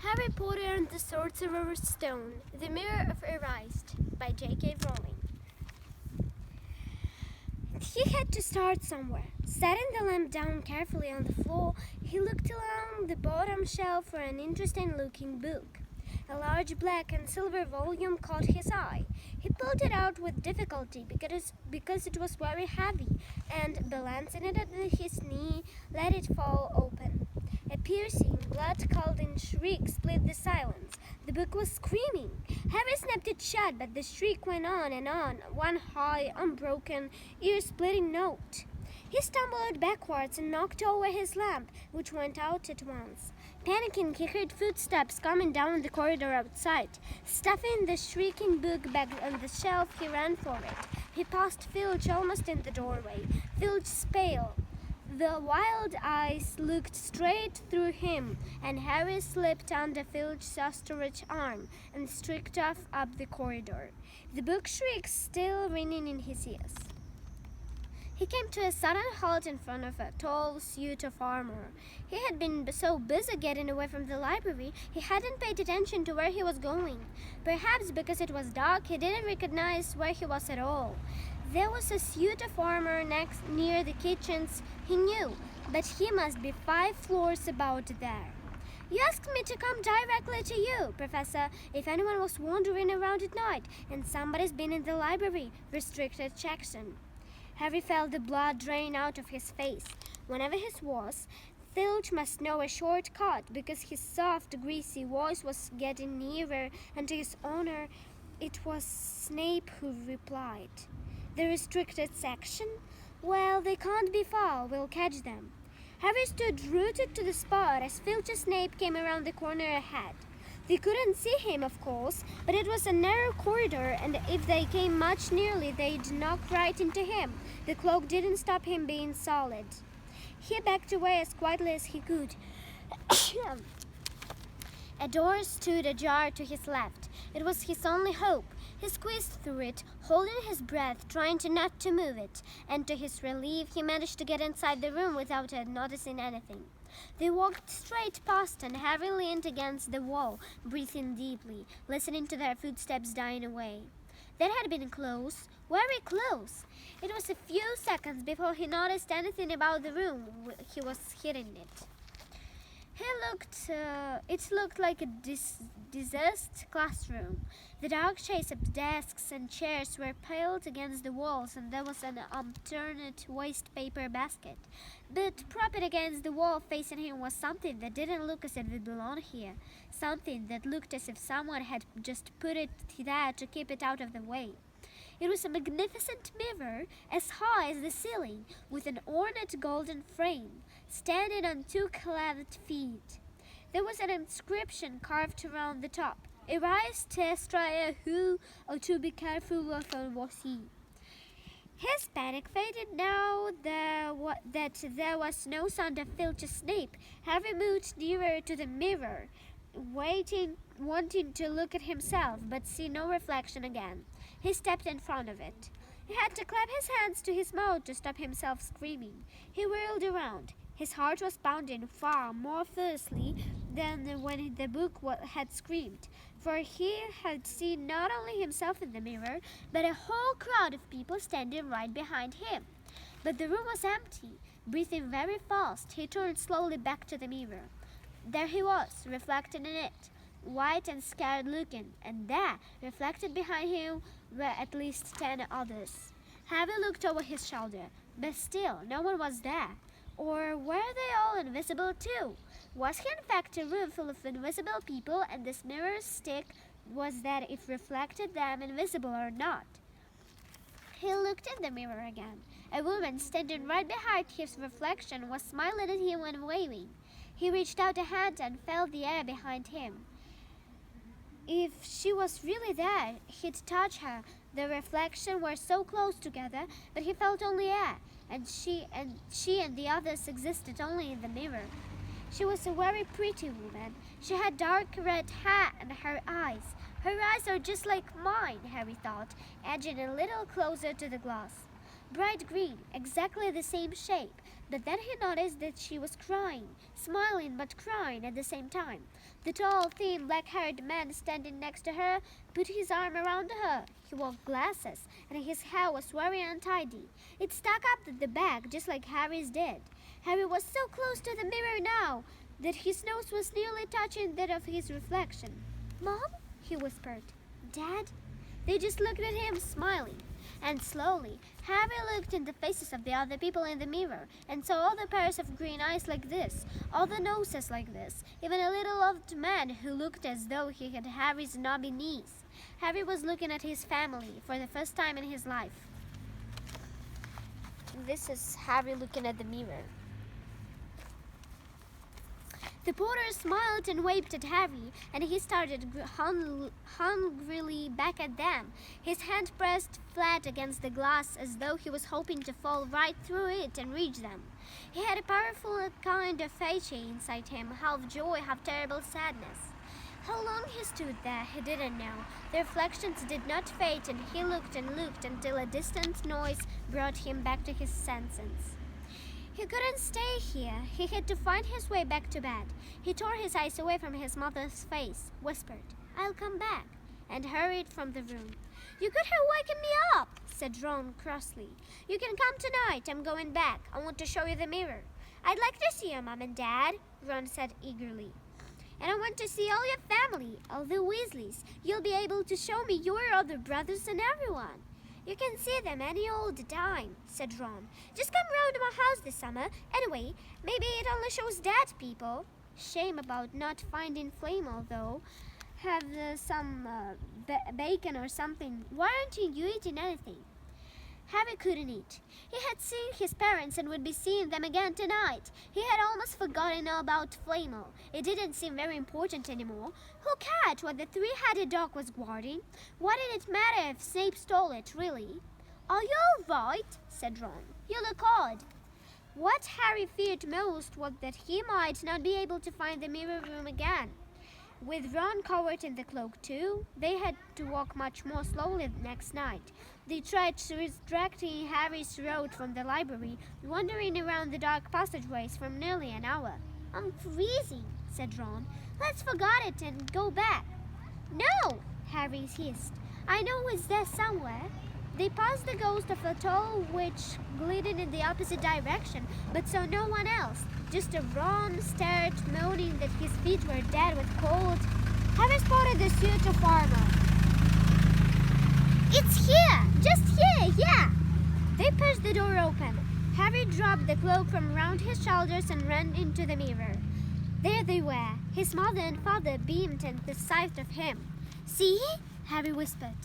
Harry Potter and the Sorcerer's Stone, The Mirror of Erased, by J.K. Rowling. He had to start somewhere. Setting the lamp down carefully on the floor, he looked along the bottom shelf for an interesting-looking book. A large black and silver volume caught his eye. He pulled it out with difficulty because it was very heavy, and balancing it at his knee, let it fall open. A piercing, blood-curdling shriek split the silence. The book was screaming. Harry snapped it shut, but the shriek went on, one high, unbroken, ear-splitting note. He stumbled backwards and knocked over his lamp, which went out at once. Panicking, he heard footsteps coming down the corridor outside. Stuffing the shrieking book back on the shelf, he ran for it. He passed Filch almost in the doorway. Filch's pale. The wild eyes looked straight through him, and Harry slipped under Filch's ostrich arm and streaked off up the corridor, the book shrieks still ringing in his ears. He came to a sudden halt in front of a tall suit of armor. He had been so busy getting away from the library, he hadn't paid attention to where he was going. Perhaps because it was dark, he didn't recognize where he was at all. There was a suit of armor near the kitchens, he knew, but he must be 5 floors about there. You asked me to come directly to you, Professor, if anyone was wandering around at night, and somebody's been in the library, restricted section. Harry felt the blood drain out of his face. Whenever his was, Filch must know a shortcut, because his soft, greasy voice was getting nearer, and to his honor, it was Snape who replied. The restricted section? Well, they can't be far. We'll catch them. Harry stood rooted to the spot as Filch's Snape came around the corner ahead. They couldn't see him, of course, but it was a narrow corridor, and if they came much nearer, they'd knock right into him. The cloak didn't stop him being solid. He backed away as quietly as he could. A door stood ajar to his left. It was his only hope. He squeezed through it, holding his breath, trying not to move it, and to his relief, he managed to get inside the room without noticing anything. They walked straight past, and Harry leaned against the wall, breathing deeply, listening to their footsteps dying away. That had been close, very close. It was a few seconds before he noticed anything about the room he was hidden in it. It looked like a disused classroom. The dark shades of desks and chairs were piled against the walls, and there was an alternate waste paper basket. But propped against the wall facing him was something that didn't look as if it belonged here. Something that looked as if someone had just put it there to keep it out of the way. It was a magnificent mirror, as high as the ceiling, with an ornate golden frame, standing on 2 clawed feet. There was an inscription carved around the top. Erased Testraya who, or to be careful of was he. His panic faded now that there was no sound of Filch's Snape. Harry moved nearer to the mirror, wanting to look at himself, but see no reflection again. He stepped in front of it. He had to clap his hands to his mouth to stop himself screaming. He whirled around. His heart was pounding far more fiercely than when the book had screamed, for he had seen not only himself in the mirror, but a whole crowd of people standing right behind him. But the room was empty. Breathing very fast, he turned slowly back to the mirror. There he was, reflected in it, white and scared looking, and there, reflected behind him, were at least 10 others. Harry looked over his shoulder, but still no one was there. Or were they all invisible too? Was he in fact a room full of invisible people, and this mirror's stick was that if reflected them invisible or not? He looked in the mirror again. A woman standing right behind his reflection was smiling at him and waving. He reached out a hand and felt the air behind him. If she was really there, he'd touch her. The reflections were so close together, but he felt only air, and she and the others existed only in the mirror. She was a very pretty woman. She had dark red hair and her eyes. Her eyes are just like mine, Harry thought, edging a little closer to the glass. Bright green, exactly the same shape, But then he noticed that she was crying, smiling but crying at the same time. The tall, thin, black-haired man standing next to her put his arm around her. He wore glasses, and his hair was very untidy. It stuck up at the back, just like Harry's did. Harry was so close to the mirror now that his nose was nearly touching that of his reflection. "Mom?" he whispered. "Dad?" They just looked at him, smiling. And slowly, Harry looked in the faces of the other people in the mirror and saw all the pairs of green eyes like this, all the noses like this, even a little old man who looked as though he had Harry's knobby knees. Harry was looking at his family for the first time in his life. This is Harry looking at the mirror. The porter smiled and waved at Harry, and he started hungrily back at them, his hand pressed flat against the glass as though he was hoping to fall right through it and reach them. He had a powerful kind of fate inside him, half joy, half terrible sadness. How long he stood there, he didn't know. The reflections did not fade, and he looked and looked until a distant noise brought him back to his senses. He couldn't stay here. He had to find his way back to bed. He tore his eyes away from his mother's face, whispered, "I'll come back," and hurried from the room. "You could have waken me up," said Ron crossly. "You can come tonight. I'm going back. I want to show you the mirror." "I'd like to see your Mom and Dad," Ron said eagerly. "And I want to see all your family, all the Weasleys. You'll be able to show me your other brothers and everyone." "You can see them any old time," said Ron. "Just come round to my house this summer. Anyway, maybe it only shows dead people." Shame about not finding Flamel, though. Have some bacon or something. Why aren't you eating anything? Harry couldn't eat. He had seen his parents and would be seeing them again tonight. He had almost forgotten all about Flamel. It didn't seem very important anymore. Who cared what the three-headed dog was guarding? What did it matter if Snape stole it, really? "Are you all right?" said Ron. "You look odd." What Harry feared most was that he might not be able to find the mirror room again. With Ron covered in the cloak too, they had to walk much more slowly the next night. They tried distracting Harry's road from the library, wandering around the dark passageways for nearly an hour. "I'm freezing," said Ron. "Let's forget it and go back." "No," Harry hissed. "I know it's there somewhere." They passed the ghost of a tall witch gliding in the opposite direction, but saw no one else. Just a Ron stared, moaning that his feet were dead with cold. Harry spotted the suit of armor. "It's here! Just here, yeah!" They pushed the door open. Harry dropped the cloak from around his shoulders and ran into the mirror. There they were. His mother and father beamed at the sight of him. "See?" Harry whispered.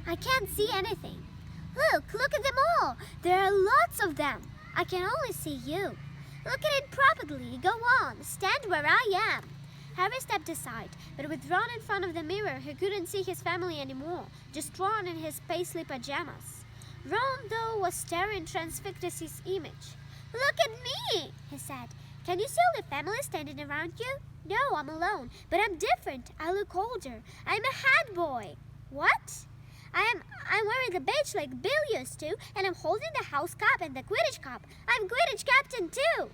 "I can't see anything." Look at them all. There are lots of them. I can only see you." "Look at it properly. Go on. Stand where I am." Harry stepped aside, but with Ron in front of the mirror, he couldn't see his family anymore, just Ron in his paisley pajamas. Ron, though, was staring transfixed at his image. "Look at me," he said. "Can you see all the family standing around you?" "No, I'm alone, but I'm different. I look older. I'm a head boy." "What?" I'm wearing the badge like Bill used to, and I'm holding the house cup and the Quidditch cup. I'm Quidditch captain too."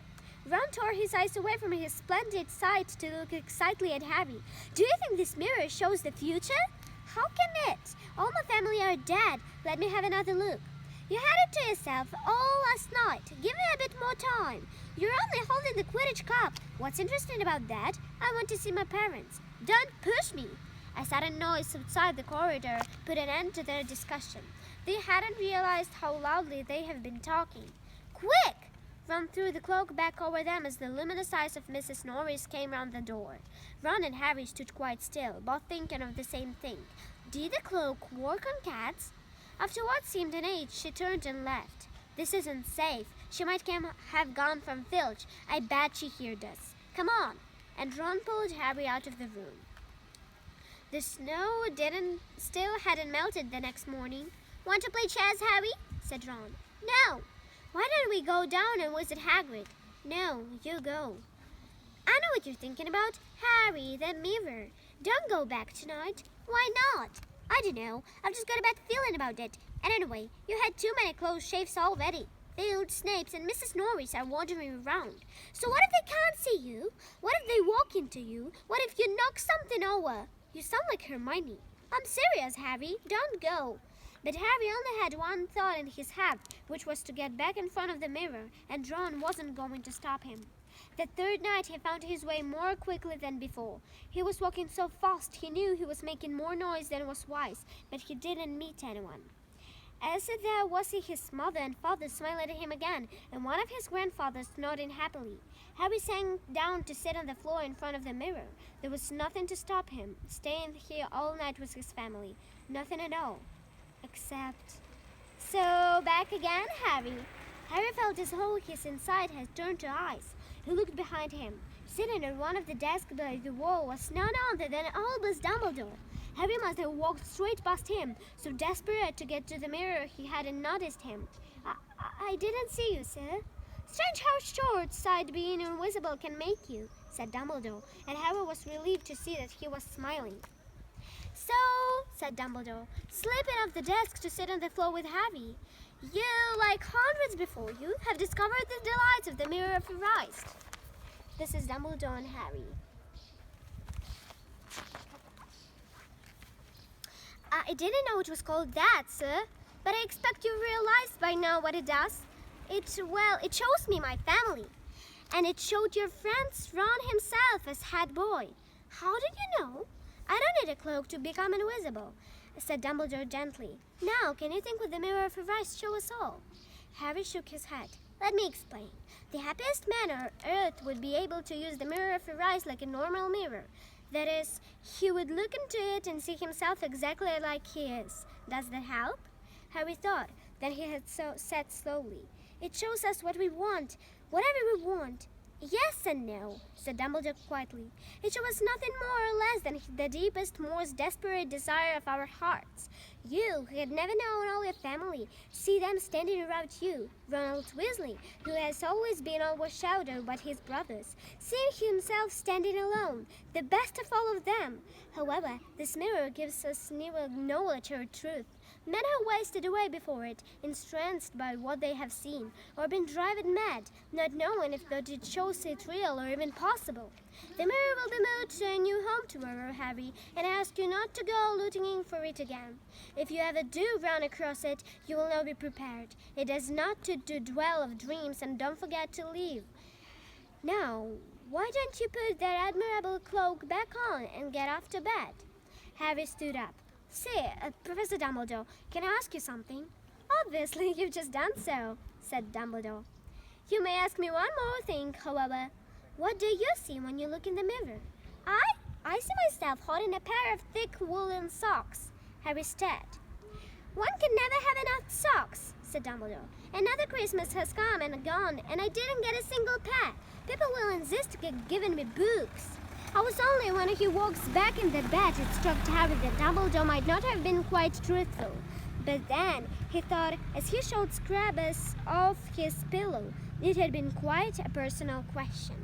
Ron tore his eyes away from his splendid sight to look excitedly at Harry. "Do you think this mirror shows the future?" "How can it? All my family are dead. Let me have another look." "You had it to yourself all last night. Give me a bit more time. You're only holding the Quidditch cup. What's interesting about that? I want to see my parents." "Don't push me." A sudden noise outside the corridor put an end to their discussion. They hadn't realized how loudly they had been talking. "Quick!" Ron threw the cloak back over them as the luminous eyes of Mrs. Norris came round the door. Ron and Harry stood quite still, both thinking of the same thing. Did the cloak work on cats? After what seemed an age, she turned and left. "This isn't safe. She might have gone from Filch. I bet she heard us. Come on." And Ron pulled Harry out of the room. The snow still hadn't melted the next morning. "Want to play chess, Harry?" said Ron. "No." "Why don't we go down and visit Hagrid?" "No, you go." "I know what you're thinking about. Harry, the mirror. Don't go back tonight." "Why not?" "I don't know. I've just got a bad feeling about it. And anyway, you had too many close shaves already." field snakes and Mrs. Norris are wandering around. So what if they can't see you? What if they walk into you? What if you knock something over? You sound like Hermione. I'm serious, Harry. Don't go. But Harry only had one thought in his head, which was to get back in front of the mirror, and Ron wasn't going to stop him. The third night he found his way more quickly than before. He was walking so fast he knew he was making more noise than was wise, but he didn't meet anyone. As there was his mother and father smiling at him again, and one of his grandfathers nodding happily. Harry sank down to sit on the floor in front of the mirror. There was nothing to stop him, staying here all night with his family. Nothing at all. Except... So, back again, Harry. Harry felt as though his inside had turned to ice. He looked behind him. Sitting at one of the desks by the wall was none other than Albus Dumbledore. Harry must have walked straight past him, so desperate to get to the mirror he hadn't noticed him. I didn't see you, sir. Strange how short-sighted being invisible can make you, said Dumbledore, and Harry was relieved to see that he was smiling. So, said Dumbledore, slipping off the desk to sit on the floor with Harry, you, like hundreds before you, have discovered the delights of the Mirror of Erised. This is Dumbledore and Harry. I didn't know it was called that, sir, but I expect you realized by now what it does. It shows me my family. And it showed your friend Ron himself as head boy. How did you know? I don't need a cloak to become invisible, said Dumbledore gently. Now, can you think what the Mirror of Erised show us all? Harry shook his head. Let me explain. The happiest man on earth would be able to use the Mirror of Erised like a normal mirror. That is, he would look into it and see himself exactly like he is. Does that help? Harry thought. Then he had said slowly. It shows us what we want, whatever we want. Yes and no, said Dumbledore quietly. It shows us nothing more or less than the deepest, most desperate desire of our hearts. You, who had never known all your family, see them standing around you. Ronald Weasley, who has always been overshadowed by his brothers, seeing himself standing alone, the best of all of them. However, this mirror gives us neither knowledge or truth. Men have wasted away before it, entranced by what they have seen, or been driven mad, not knowing if what it shows it real or even possible. The mirror will be moved to a new home tomorrow, Harry, and I ask you not to go looking for it again. If you ever do run across it, you will now be prepared. It is not to dwell of dreams, and don't forget to leave. Now, why don't you put that admirable cloak back on and get off to bed? Harry stood up. Say, Professor Dumbledore, can I ask you something? Obviously, you've just done so, said Dumbledore. You may ask me one more thing, however. What do you see when you look in the mirror? I see myself holding a pair of thick woolen socks. Harry stared. One can never have enough socks, said Dumbledore. Another Christmas has come and gone, and I didn't get a single pair. People will insist to get given me books. I was only when he walks back in the bed it struck Harry that Dumbledore might not have been quite truthful. But then he thought, as he showed scraps off his pillow, it had been quite a personal question.